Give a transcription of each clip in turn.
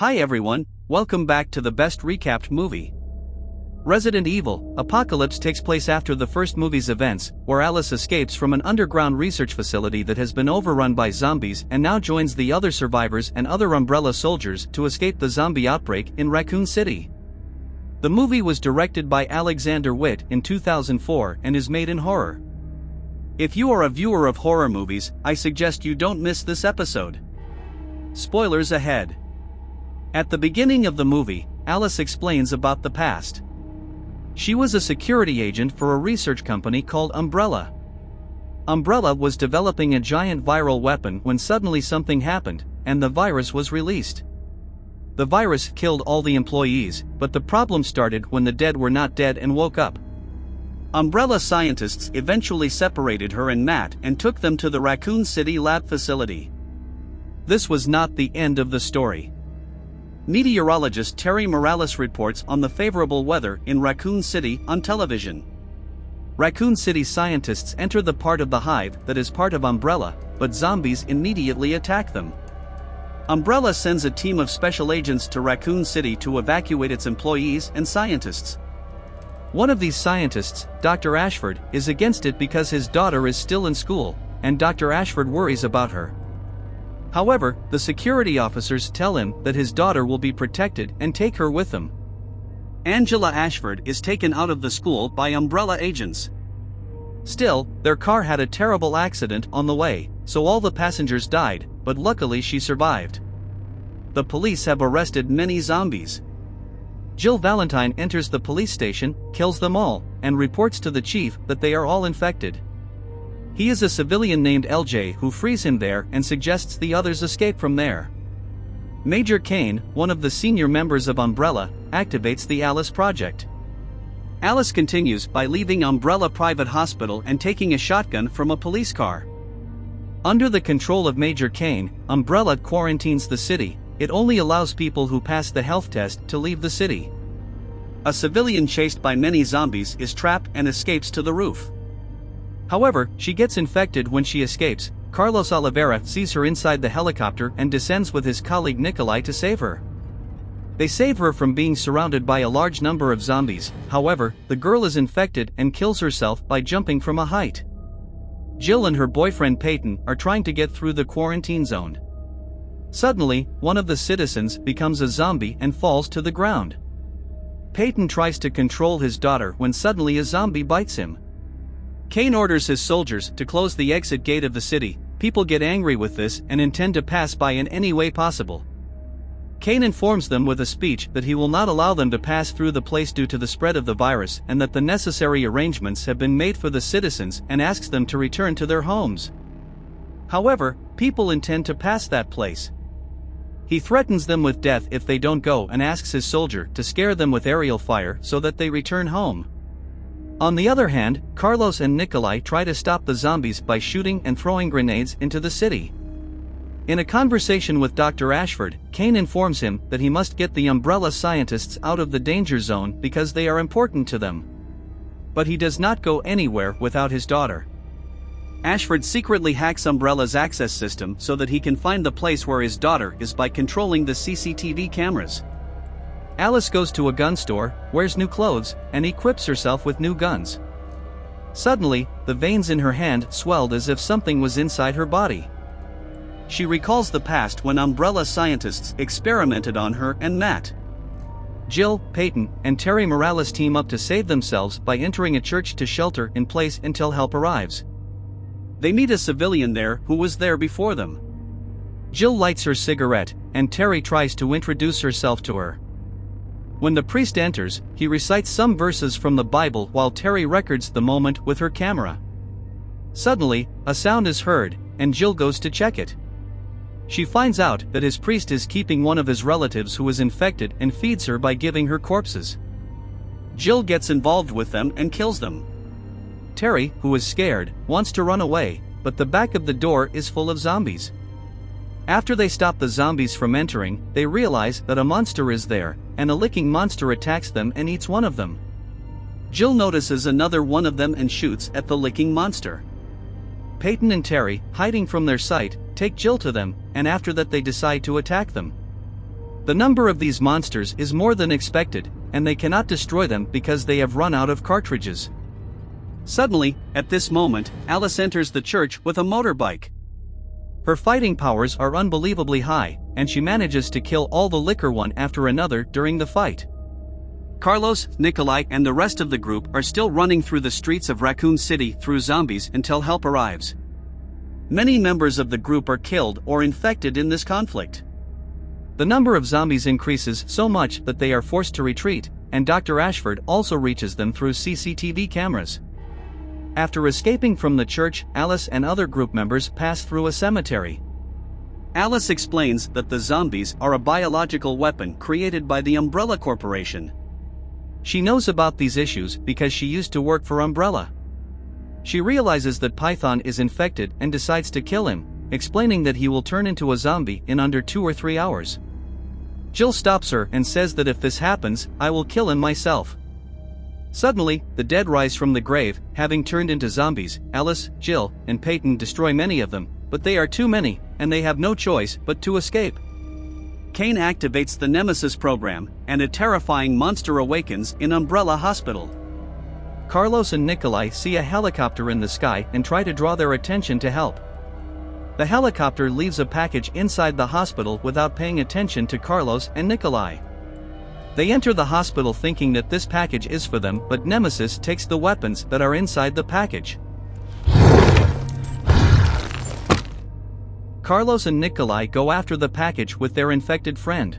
Hi everyone, welcome back to the best recapped movie. Resident Evil: Apocalypse takes place after the first movie's events, where Alice escapes from an underground research facility that has been overrun by zombies and now joins the other survivors and other Umbrella soldiers to escape the zombie outbreak in Raccoon City. The movie was directed by Alexander Witt in 2004 and is made in horror. If you are a viewer of horror movies, I suggest you don't miss this episode. Spoilers ahead. At the beginning of the movie, Alice explains about the past. She was a security agent for a research company called Umbrella. Umbrella was developing a giant viral weapon when suddenly something happened, and the virus was released. The virus killed all the employees, but the problem started when the dead were not dead and woke up. Umbrella scientists eventually separated her and Matt and took them to the Raccoon City lab facility. This was not the end of the story. Meteorologist Terry Morales reports on the favorable weather in Raccoon City on television. Raccoon City scientists enter the part of the hive that is part of Umbrella, but zombies immediately attack them. Umbrella sends a team of special agents to Raccoon City to evacuate its employees and scientists. One of these scientists, Dr. Ashford, is against it because his daughter is still in school, and Dr. Ashford worries about her. However, the security officers tell him that his daughter will be protected and take her with them. Angela Ashford is taken out of the school by Umbrella agents. Still, their car had a terrible accident on the way, so all the passengers died, but luckily she survived. The police have arrested many zombies. Jill Valentine enters the police station, kills them all, and reports to the chief that they are all infected. He is a civilian named LJ who frees him there and suggests the others escape from there. Major Kane, one of the senior members of Umbrella, activates the Alice Project. Alice continues by leaving Umbrella Private Hospital and taking a shotgun from a police car. Under the control of Major Kane, Umbrella quarantines the city. It only allows people who pass the health test to leave the city. A civilian chased by many zombies is trapped and escapes to the roof. However, she gets infected when she escapes. Carlos Oliveira sees her inside the helicopter and descends with his colleague Nikolai to save her. They save her from being surrounded by a large number of zombies. However, the girl is infected and kills herself by jumping from a height. Jill and her boyfriend Peyton are trying to get through the quarantine zone. Suddenly, one of the citizens becomes a zombie and falls to the ground. Peyton tries to control his daughter when suddenly a zombie bites him. Kane orders his soldiers to close the exit gate of the city. People get angry with this and intend to pass by in any way possible. Kane informs them with a speech that he will not allow them to pass through the place due to the spread of the virus and that the necessary arrangements have been made for the citizens and asks them to return to their homes. However, people intend to pass that place. He threatens them with death if they don't go and asks his soldier to scare them with aerial fire so that they return home. On the other hand, Carlos and Nikolai try to stop the zombies by shooting and throwing grenades into the city. In a conversation with Dr. Ashford, Kane informs him that he must get the Umbrella scientists out of the danger zone because they are important to them. But he does not go anywhere without his daughter. Ashford secretly hacks Umbrella's access system so that he can find the place where his daughter is by controlling the CCTV cameras. Alice goes to a gun store, wears new clothes, and equips herself with new guns. Suddenly, the veins in her hand swelled as if something was inside her body. She recalls the past when Umbrella scientists experimented on her and Matt. Jill, Peyton, and Terry Morales team up to save themselves by entering a church to shelter in place until help arrives. They meet a civilian there who was there before them. Jill lights her cigarette, and Terry tries to introduce herself to her. When the priest enters, he recites some verses from the Bible while Terry records the moment with her camera. Suddenly, a sound is heard, and Jill goes to check it. She finds out that his priest is keeping one of his relatives who is infected and feeds her by giving her corpses. Jill gets involved with them and kills them. Terry, who is scared, wants to run away, but the back of the door is full of zombies. After they stop the zombies from entering, they realize that a monster is there, and a licking monster attacks them and eats one of them. Jill notices another one of them and shoots at the licking monster. Peyton and Terry, hiding from their sight, take Jill to them, and after that they decide to attack them. The number of these monsters is more than expected, and they cannot destroy them because they have run out of cartridges. Suddenly, at this moment, Alice enters the church with a motorbike. Her fighting powers are unbelievably high, and she manages to kill all the liquor one after another during the fight. Carlos, Nikolai, and the rest of the group are still running through the streets of Raccoon City through zombies until help arrives. Many members of the group are killed or infected in this conflict. The number of zombies increases so much that they are forced to retreat, and Dr. Ashford also reaches them through CCTV cameras. After escaping from the church, Alice and other group members pass through a cemetery. Alice explains that the zombies are a biological weapon created by the Umbrella Corporation. She knows about these issues because she used to work for Umbrella. She realizes that Python is infected and decides to kill him, explaining that he will turn into a zombie in under 2 or 3 hours. Jill stops her and says that if this happens, I will kill him myself. Suddenly, the dead rise from the grave, having turned into zombies. Alice, Jill, and Peyton destroy many of them, but they are too many, and they have no choice but to escape. Kane activates the Nemesis program, and a terrifying monster awakens in Umbrella Hospital. Carlos and Nikolai see a helicopter in the sky and try to draw their attention to help. The helicopter leaves a package inside the hospital without paying attention to Carlos and Nikolai. They enter the hospital thinking that this package is for them, but Nemesis takes the weapons that are inside the package. Carlos and Nikolai go after the package with their infected friend.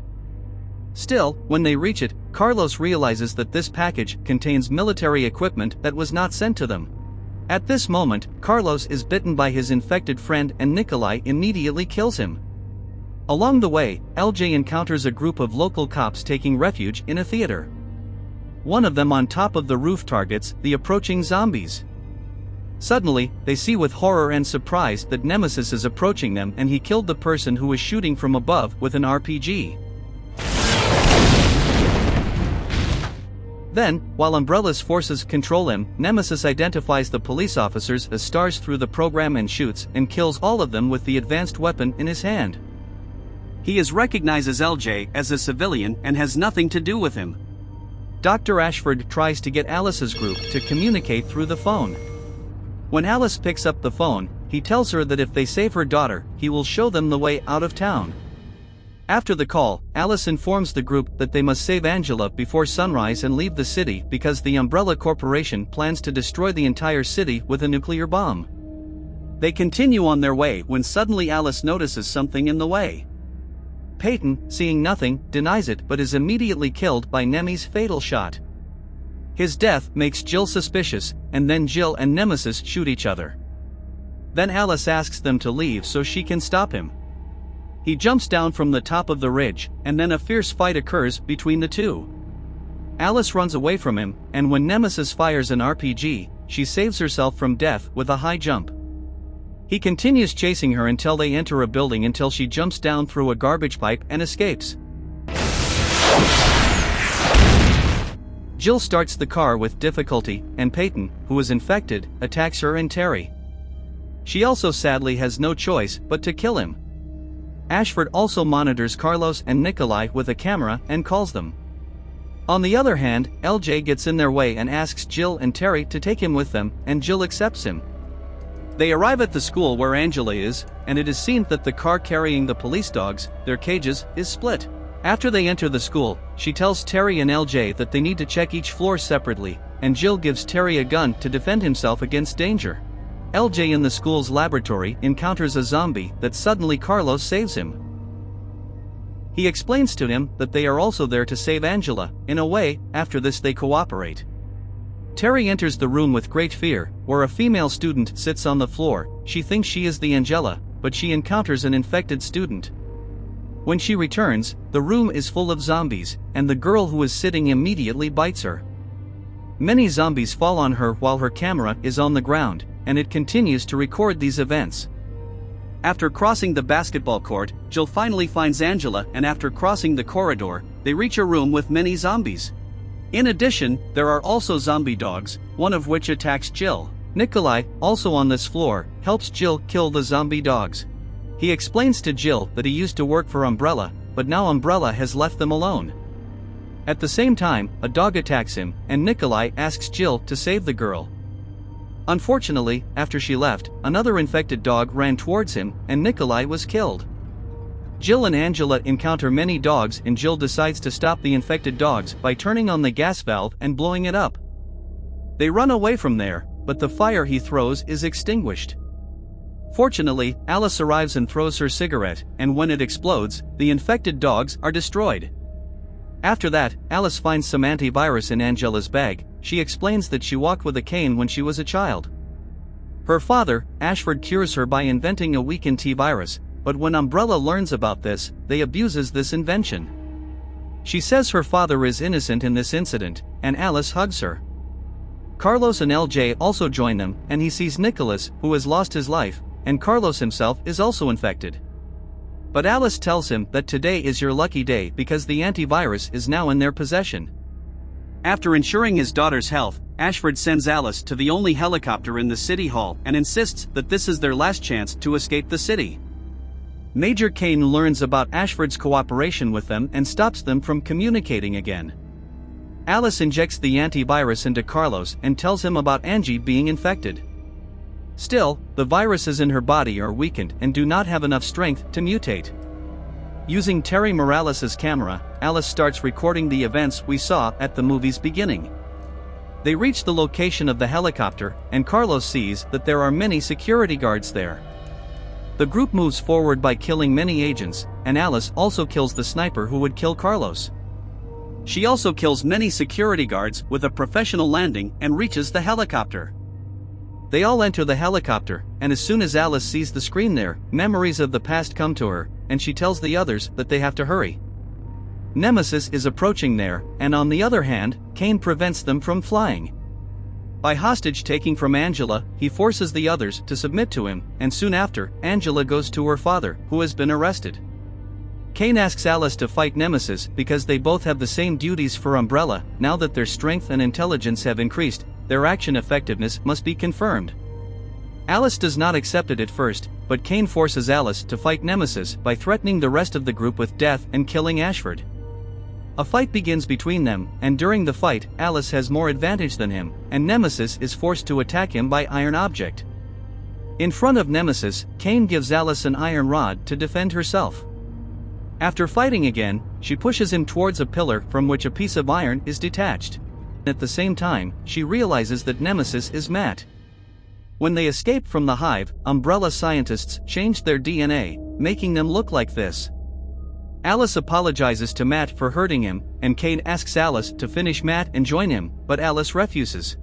Still, when they reach it, Carlos realizes that this package contains military equipment that was not sent to them. At this moment, Carlos is bitten by his infected friend and Nikolai immediately kills him. Along the way, LJ encounters a group of local cops taking refuge in a theater. One of them on top of the roof targets the approaching zombies. Suddenly, they see with horror and surprise that Nemesis is approaching them and he killed the person who was shooting from above with an RPG. Then, while Umbrella's forces control him, Nemesis identifies the police officers as stars through the program and shoots and kills all of them with the advanced weapon in his hand. He recognizes LJ as a civilian and has nothing to do with him. Dr. Ashford tries to get Alice's group to communicate through the phone. When Alice picks up the phone, he tells her that if they save her daughter, he will show them the way out of town. After the call, Alice informs the group that they must save Angela before sunrise and leave the city because the Umbrella Corporation plans to destroy the entire city with a nuclear bomb. They continue on their way when suddenly Alice notices something in the way. Peyton, seeing nothing, denies it but is immediately killed by Nemi's fatal shot. His death makes Jill suspicious, and then Jill and Nemesis shoot each other. Then Alice asks them to leave so she can stop him. He jumps down from the top of the ridge, and then a fierce fight occurs between the two. Alice runs away from him, and when Nemesis fires an RPG, she saves herself from death with a high jump. He continues chasing her until they enter a building until she jumps down through a garbage pipe and escapes. Jill starts the car with difficulty, and Peyton, who is infected, attacks her and Terry. She also sadly has no choice but to kill him. Ashford also monitors Carlos and Nikolai with a camera and calls them. On the other hand, LJ gets in their way and asks Jill and Terry to take him with them, and Jill accepts him. They arrive at the school where Angela is, and it is seen that the car carrying the police dogs, their cages, is split. After they enter the school, she tells Terry and LJ that they need to check each floor separately, and Jill gives Terry a gun to defend himself against danger. LJ in the school's laboratory encounters a zombie that suddenly Carlos saves him. He explains to him that they are also there to save Angela. In a way, after this they cooperate. Terry enters the room with great fear, where a female student sits on the floor. She thinks she is the Angela, but she encounters an infected student. When she returns, the room is full of zombies, and the girl who is sitting immediately bites her. Many zombies fall on her while her camera is on the ground, and it continues to record these events. After crossing the basketball court, Jill finally finds Angela, and after crossing the corridor, they reach a room with many zombies. In addition, there are also zombie dogs, one of which attacks Jill. Nikolai, also on this floor, helps Jill kill the zombie dogs. He explains to Jill that he used to work for Umbrella, but now Umbrella has left them alone. At the same time, a dog attacks him, and Nikolai asks Jill to save the girl. Unfortunately, after she left, another infected dog ran towards him, and Nikolai was killed. Jill and Angela encounter many dogs, and Jill decides to stop the infected dogs by turning on the gas valve and blowing it up. They run away from there, but the fire he throws is extinguished. Fortunately, Alice arrives and throws her cigarette, and when it explodes, the infected dogs are destroyed. After that, Alice finds some antivirus in Angela's bag. She explains that she walked with a cane when she was a child. Her father, Ashford, cures her by inventing a weak antivirus, but when Umbrella learns about this, they abuses this invention. She says her father is innocent in this incident, and Alice hugs her. Carlos and LJ also join them, and he sees Nicholas, who has lost his life, and Carlos himself is also infected. But Alice tells him that today is your lucky day because the antivirus is now in their possession. After ensuring his daughter's health, Ashford sends Alice to the only helicopter in the city hall and insists that this is their last chance to escape the city. Major Kane learns about Ashford's cooperation with them and stops them from communicating again. Alice injects the antivirus into Carlos and tells him about Angie being infected. Still, the viruses in her body are weakened and do not have enough strength to mutate. Using Terry Morales' camera, Alice starts recording the events we saw at the movie's beginning. They reach the location of the helicopter, and Carlos sees that there are many security guards there. The group moves forward by killing many agents, and Alice also kills the sniper who would kill Carlos. She also kills many security guards with a professional landing and reaches the helicopter. They all enter the helicopter, and as soon as Alice sees the screen there, memories of the past come to her, and she tells the others that they have to hurry. Nemesis is approaching there, and on the other hand, Kane prevents them from flying. By hostage-taking from Angela, he forces the others to submit to him, and soon after, Angela goes to her father, who has been arrested. Kane asks Alice to fight Nemesis because they both have the same duties for Umbrella. Now that their strength and intelligence have increased, their action effectiveness must be confirmed. Alice does not accept it at first, but Kane forces Alice to fight Nemesis by threatening the rest of the group with death and killing Ashford. A fight begins between them, and during the fight, Alice has more advantage than him, and Nemesis is forced to attack him by iron object. In front of Nemesis, Kane gives Alice an iron rod to defend herself. After fighting again, she pushes him towards a pillar from which a piece of iron is detached. At the same time, she realizes that Nemesis is Matt. When they escape from the hive, Umbrella scientists changed their DNA, making them look like this. Alice apologizes to Matt for hurting him, and Kane asks Alice to finish Matt and join him, but Alice refuses.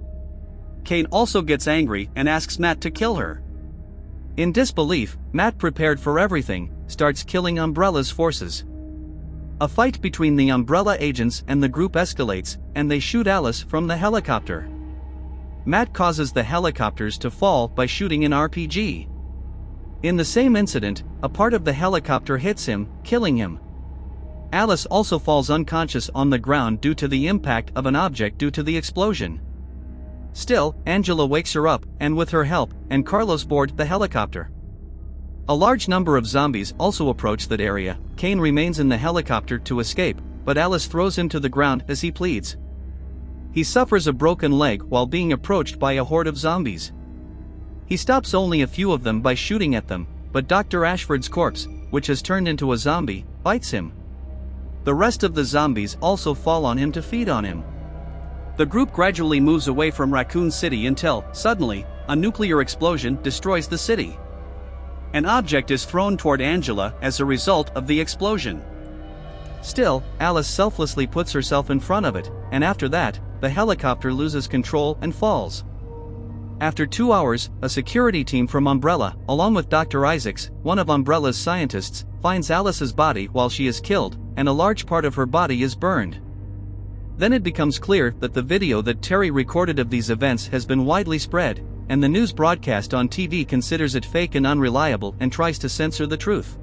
Kane also gets angry and asks Matt to kill her. In disbelief, Matt, prepared for everything, starts killing Umbrella's forces. A fight between the Umbrella agents and the group escalates, and they shoot Alice from the helicopter. Matt causes the helicopters to fall by shooting an RPG. In the same incident, a part of the helicopter hits him, killing him. Alice also falls unconscious on the ground due to the impact of an object due to the explosion. Still, Angela wakes her up, and with her help, and Carlos board the helicopter. A large number of zombies also approach that area. Kane remains in the helicopter to escape, but Alice throws him to the ground as he pleads. He suffers a broken leg while being approached by a horde of zombies. He stops only a few of them by shooting at them, but Dr. Ashford's corpse, which has turned into a zombie, bites him. The rest of the zombies also fall on him to feed on him. The group gradually moves away from Raccoon City until, suddenly, a nuclear explosion destroys the city. An object is thrown toward Angela as a result of the explosion. Still, Alice selflessly puts herself in front of it, and after that, the helicopter loses control and falls. After 2 hours, a security team from Umbrella, along with Dr. Isaacs, one of Umbrella's scientists, finds Alice's body while she is killed, and a large part of her body is burned. Then it becomes clear that the video that Terry recorded of these events has been widely spread, and the news broadcast on TV considers it fake and unreliable and tries to censor the truth.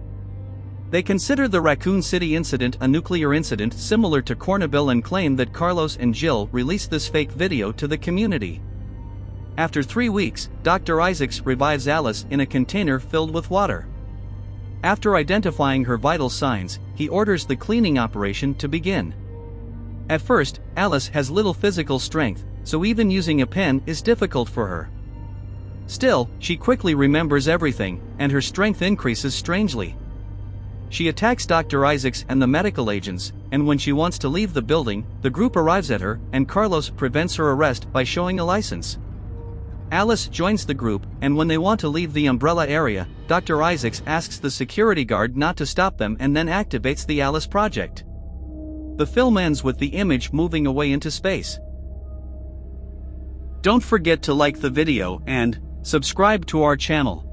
They consider the Raccoon City incident a nuclear incident similar to Cornville and claim that Carlos and Jill released this fake video to the community. After 3 weeks, Dr. Isaacs revives Alice in a container filled with water. After identifying her vital signs, he orders the cleaning operation to begin. At first, Alice has little physical strength, so even using a pen is difficult for her. Still, she quickly remembers everything, and her strength increases strangely. She attacks Dr. Isaacs and the medical agents, and when she wants to leave the building, the group arrives at her, and Carlos prevents her arrest by showing a license. Alice joins the group, and when they want to leave the umbrella area, Dr. Isaacs asks the security guard not to stop them and then activates the Alice project. The film ends with the image moving away into space. Don't forget to like the video and subscribe to our channel.